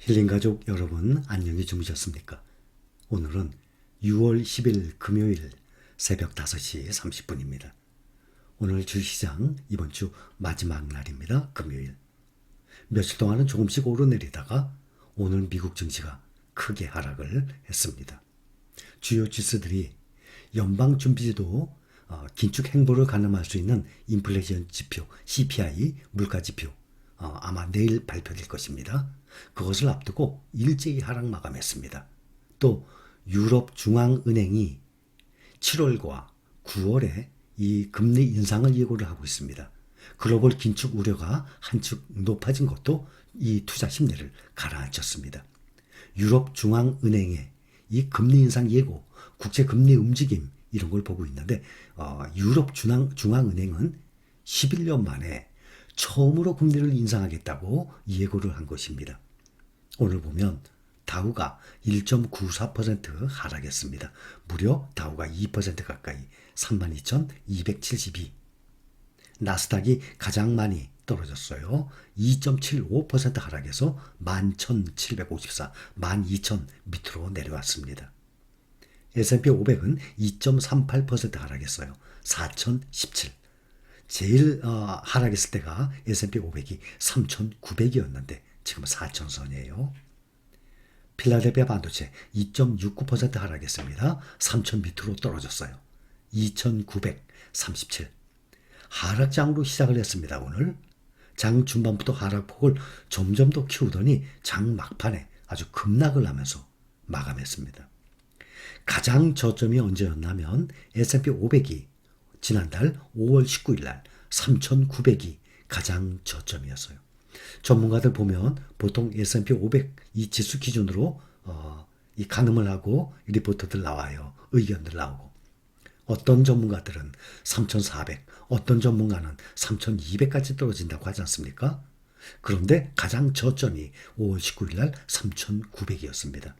힐링가족 여러분 안녕히 주무셨습니까? 오늘은 6월 10일 금요일 새벽 5시 30분입니다. 오늘 주시장 이번 주 마지막 날입니다. 금요일. 며칠 동안은 조금씩 오르내리다가 오늘 미국 증시가 크게 하락을 했습니다. 주요 지수들이 연방준비제도 긴축 행보를 가늠할 수 있는 인플레이션 지표 CPI 물가 지표 아마 내일 발표될 것입니다. 그것을 앞두고 일제히 하락 마감했습니다. 또 유럽 중앙은행이 7월과 9월에 이 금리 인상을 예고를 하고 있습니다. 글로벌 긴축 우려가 한층 높아진 것도 이 투자 심리를 가라앉혔습니다. 유럽 중앙은행의 이 금리 인상 예고, 국제 금리 움직임 이런 걸 보고 있는데 유럽 중앙은행은 11년 만에 처음으로 금리를 인상하겠다고 예고를 한 것입니다. 오늘 보면 다우가 1.94% 하락했습니다. 무려 다우가 2% 가까이 32,272. 나스닥이 가장 많이 떨어졌어요. 2.75% 하락해서 11,754, 12,000 밑으로 내려왔습니다. S&P 500은 2.38% 하락했어요. 4,017. 제일 하락했을 때가 S&P 500이 3,900이었는데 지금은 4,000선이에요. 필라델피아 반도체 2.69% 하락했습니다. 3,000 밑으로 떨어졌어요. 2,937. 하락장으로 시작을 했습니다. 오늘 장 중반부터 하락폭을 점점 더 키우더니 장 막판에 아주 급락을 하면서 마감했습니다. 가장 저점이 언제였냐면 S&P 500이 지난달 5월 19일 날 3,900이 가장 저점이었어요. 전문가들 보면 보통 S&P 500 이 지수 기준으로 이 가늠을 하고 리포트들 나와요. 의견들 나오고. 어떤 전문가들은 3,400, 어떤 전문가는 3,200까지 떨어진다고 하지 않습니까? 그런데 가장 저점이 5월 19일 날 3,900이었습니다.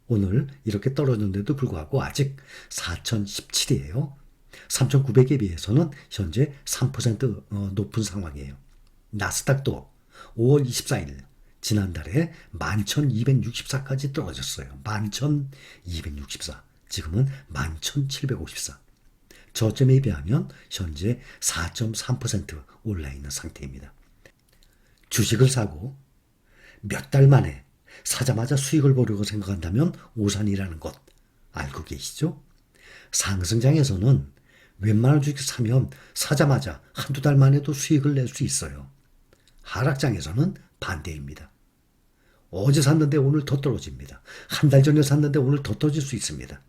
오늘 이렇게 떨어졌는데도 불구하고 아직 4,017이에요. 3,900에 비해서는 현재 3% 높은 상황이에요. 나스닥도 5월 24일 지난달에 11,264까지 떨어졌어요. 11,264. 지금은 11,754. 저점에 비하면 현재 4.3% 올라있는 상태입니다. 주식을 사고 몇 달 만에 사자마자 수익을 보려고 생각한다면 오산이라는 것 알고 계시죠? 상승장에서는 웬만한 주식 사면 사자마자 한두 달 만에도 수익을 낼 수 있어요. 하락장에서는 반대입니다. 어제 샀는데 오늘 더 떨어집니다. 한 달 전에 샀는데 오늘 더 떨어질 수 있습니다.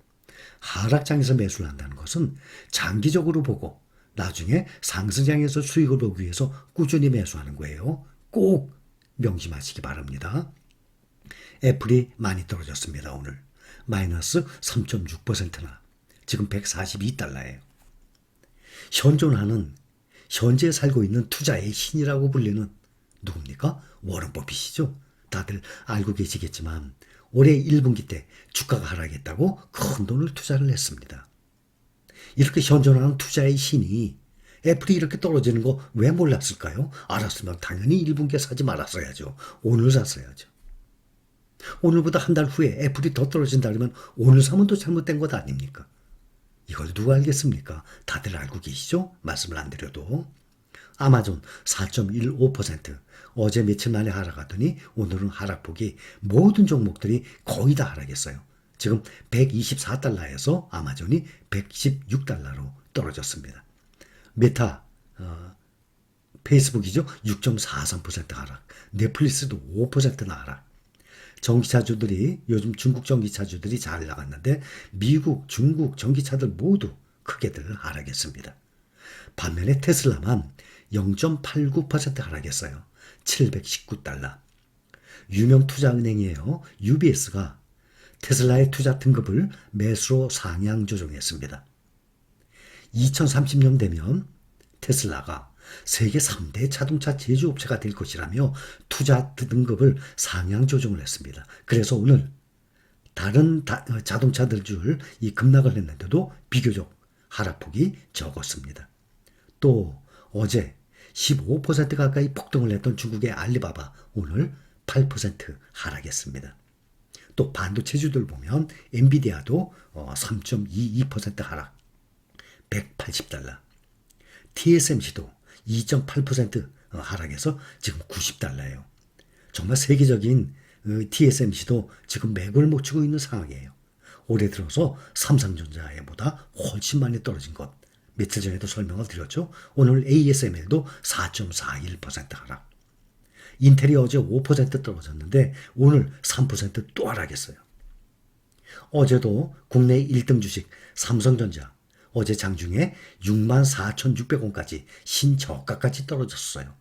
하락장에서 매수를 한다는 것은 장기적으로 보고 나중에 상승장에서 수익을 보기 위해서 꾸준히 매수하는 거예요. 꼭 명심하시기 바랍니다. 애플이 많이 떨어졌습니다. 오늘 마이너스 3.6%나 지금 142달러예요. 현존하는 현재 살고 있는 투자의 신이라고 불리는 누굽니까? 워런 버핏이죠. 다들 알고 계시겠지만 올해 1분기 때 주가가 하락했다고 큰 돈을 투자를 했습니다. 이렇게 현존하는 투자의 신이 애플이 이렇게 떨어지는 거 왜 몰랐을까요? 알았으면 당연히 1분기에 사지 말았어야죠. 오늘 샀어야죠. 오늘보다 한 달 후에 애플이 더 떨어진다 그러면 오늘 사면 또 잘못된 것 아닙니까? 이걸 누가 알겠습니까? 다들 알고 계시죠? 말씀을 안 드려도. 아마존 4.15%. 어제 며칠 만에 하락하더니 오늘은 하락폭이 모든 종목들이 거의 다 하락했어요. 지금 124달러에서 아마존이 116달러로 떨어졌습니다. 메타 페이스북이죠. 6.43% 하락. 넷플릭스도 5%나 하락. 전기차주들이 요즘 중국 전기차주들이 잘 나갔는데 미국, 중국 전기차들 모두 크게들 하락했습니다. 반면에 테슬라만 0.89% 하락했어요. 719달러. 유명 투자은행이에요. UBS가 테슬라의 투자 등급을 매수로 상향 조정했습니다. 2030년 되면 테슬라가 세계 3대 자동차 제조업체가 될 것이라며 투자 등급을 상향 조정을 했습니다. 그래서 오늘 다른 자동차들 줄 이 급락을 했는데도 비교적 하락폭이 적었습니다. 또 어제 15% 가까이 폭등을 했던 중국의 알리바바 오늘 8% 하락했습니다. 또 반도체주들 보면 엔비디아도 3.22% 하락, 180달러. TSMC도 2.8% 하락해서 지금 90달러예요. 정말 세계적인 TSMC도 지금 맥을 못 치고 있는 상황이에요. 올해 들어서 삼성전자보다 훨씬 많이 떨어진 것. 며칠 전에도 설명을 드렸죠. 오늘 ASML도 4.41% 하락. 인텔이 어제 5% 떨어졌는데 오늘 3%또 하락했어요. 어제도 국내 1등 주식 삼성전자 어제 장중에 64,600원까지 신저가까지 떨어졌어요.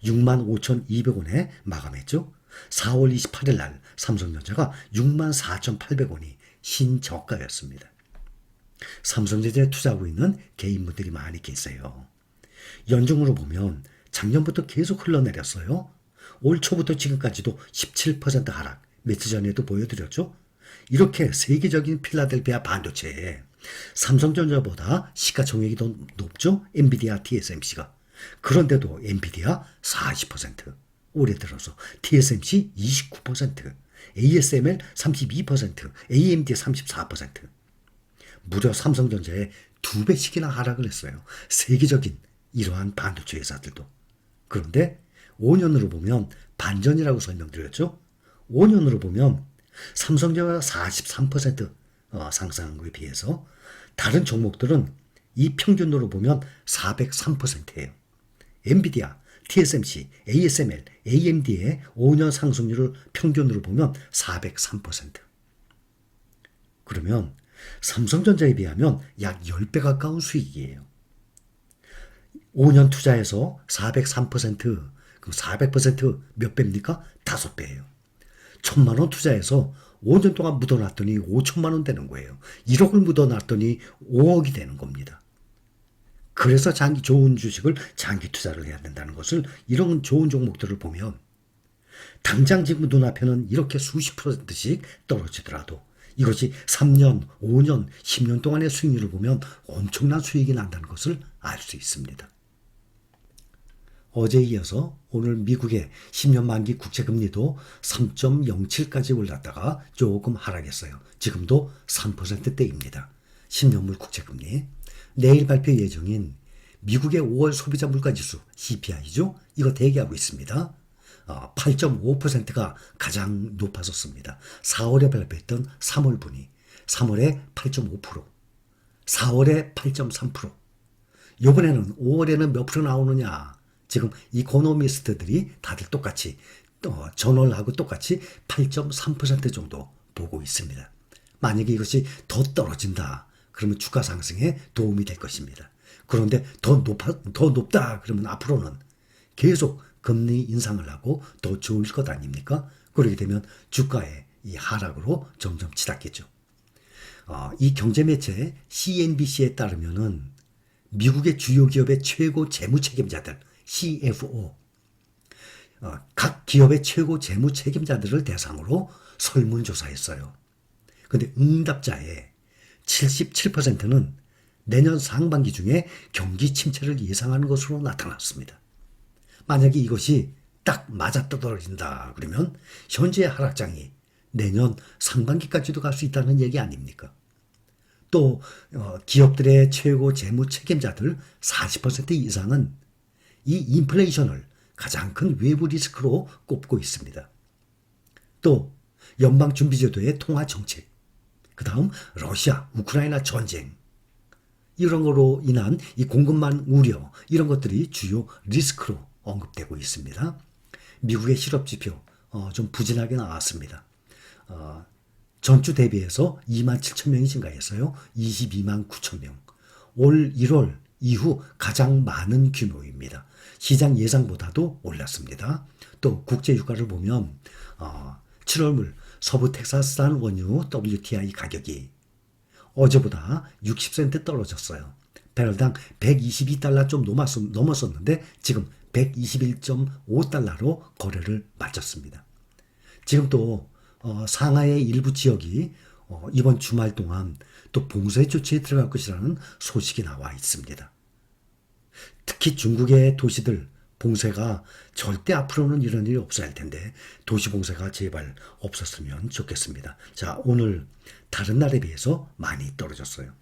65,200원에 마감했죠. 4월 28일 날 삼성전자가 64,800원이 신저가였습니다. 삼성전자에 투자하고 있는 개인분들이 많이 계세요. 연중으로 보면 작년부터 계속 흘러내렸어요. 올 초부터 지금까지도 17% 하락, 며칠 전에도 보여드렸죠. 이렇게 세계적인 필라델피아 반도체에 삼성전자보다 시가총액이 더 높죠. 엔비디아, TSMC가. 그런데도 엔비디아 40%, 올해 들어서 TSMC 29%, ASML 32%, AMD 34%. 무려 삼성전자에 2배씩이나 하락을 했어요. 세계적인 이러한 반도체 회사들도. 그런데 5년으로 보면 반전이라고 설명드렸죠. 5년으로 보면 삼성전자가 43% 상승한 것에 비해서 다른 종목들은 이 평균으로 보면 403%예요. 엔비디아, TSMC, ASML, AMD의 5년 상승률을 평균으로 보면 403%. 그러면 삼성전자에 비하면 약 10배 가까운 수익이에요. 5년 투자해서 403%, 그럼 400%몇 배입니까? 5배예요. 1,000만 원 투자해서 5년 동안 묻어놨더니 5천만 원 되는 거예요. 1억을 묻어놨더니 5억이 되는 겁니다. 그래서 좋은 주식을 장기 투자를 해야 된다는 것을 이런 좋은 종목들을 보면 당장 지금 눈앞에는 이렇게 수십 %씩 떨어지더라도 이것이 3년, 5년, 10년 동안의 수익률을 보면 엄청난 수익이 난다는 것을 알 수 있습니다. 어제에 이어서 오늘 미국의 10년 만기 국채금리도 3.07까지 올랐다가 조금 하락했어요. 지금도 3%대입니다. 10년물 국채금리. 내일 발표 예정인 미국의 5월 소비자 물가지수 CPI죠. 이거 대기하고 있습니다. 8.5%가 가장 높아졌습니다. 4월에 발표했던 3월분이 3월에 8.5%, 4월에 8.3%. 이번에는 5월에는 몇 프로 나오느냐. 지금 이코노미스트들이 다들 똑같이 저널하고 똑같이 8.3% 정도 보고 있습니다. 만약에 이것이 더 떨어진다. 그러면 주가 상승에 도움이 될 것입니다. 그런데 더 높다. 그러면 앞으로는 계속 금리 인상을 하고 더 좋을 것 아닙니까? 그렇게 되면 주가의 이 하락으로 점점 치닫겠죠. 이 경제매체 CNBC에 따르면은 미국의 주요 기업의 최고 재무 책임자들 CFO, 각 기업의 최고 재무 책임자들을 대상으로 설문조사했어요. 근데 응답자의 77%는 내년 상반기 중에 경기 침체를 예상하는 것으로 나타났습니다. 만약에 이것이 딱 맞아떨어진다 그러면 현재의 하락장이 내년 상반기까지도 갈 수 있다는 얘기 아닙니까? 또 기업들의 최고 재무 책임자들 40% 이상은 이 인플레이션을 가장 큰 외부 리스크로 꼽고 있습니다. 또 연방준비제도의 통화정책, 그 다음 러시아, 우크라이나 전쟁, 이런 거로 인한 이 공급망 우려, 이런 것들이 주요 리스크로 언급되고 있습니다. 미국의 실업지표 좀 부진하게 나왔습니다. 전주 대비해서 27,000명이 증가했어요. 22만 9천 명. 올 1월 이후 가장 많은 규모입니다. 시장 예상보다도 올랐습니다. 또 국제유가를 보면 7월물 서부 텍사스산 원유 WTI 가격이 어제보다 60센트 떨어졌어요. 배럴당 122달러 좀 넘었었는데 지금 121.5달러로 거래를 마쳤습니다. 지금 또 상하이의 일부 지역이 이번 주말 동안 또 봉쇄 조치에 들어갈 것이라는 소식이 나와 있습니다. 특히 중국의 도시들 봉쇄가 절대 앞으로는 이런 일이 없어야 할 텐데 도시 봉쇄가 제발 없었으면 좋겠습니다. 자, 오늘 다른 날에 비해서 많이 떨어졌어요.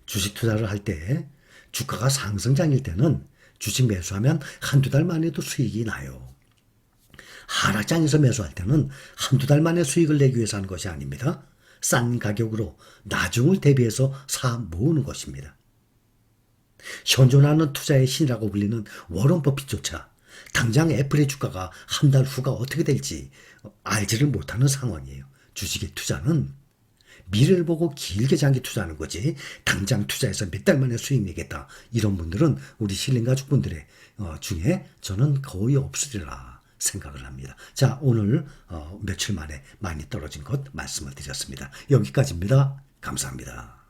주식 투자를 할 때 주가가 상승장일 때는 주식 매수하면 한두 달 만에도 수익이 나요. 하락장에서 매수할 때는 한두 달 만에 수익을 내기 위해서 하는 것이 아닙니다. 싼 가격으로 나중을 대비해서 사 모으는 것입니다. 현존하는 투자의 신이라고 불리는 워런 버핏조차 당장 애플의 주가가 한 달 후가 어떻게 될지 알지를 못하는 상황이에요. 주식의 투자는 미래를 보고 길게 장기 투자하는 거지 당장 투자해서 몇 달 만에 수익 내겠다 이런 분들은 우리 실린 가족분들의 중에 저는 거의 없으리라 생각을 합니다. 자, 오늘 며칠 만에 많이 떨어진 것 말씀을 드렸습니다. 여기까지입니다. 감사합니다.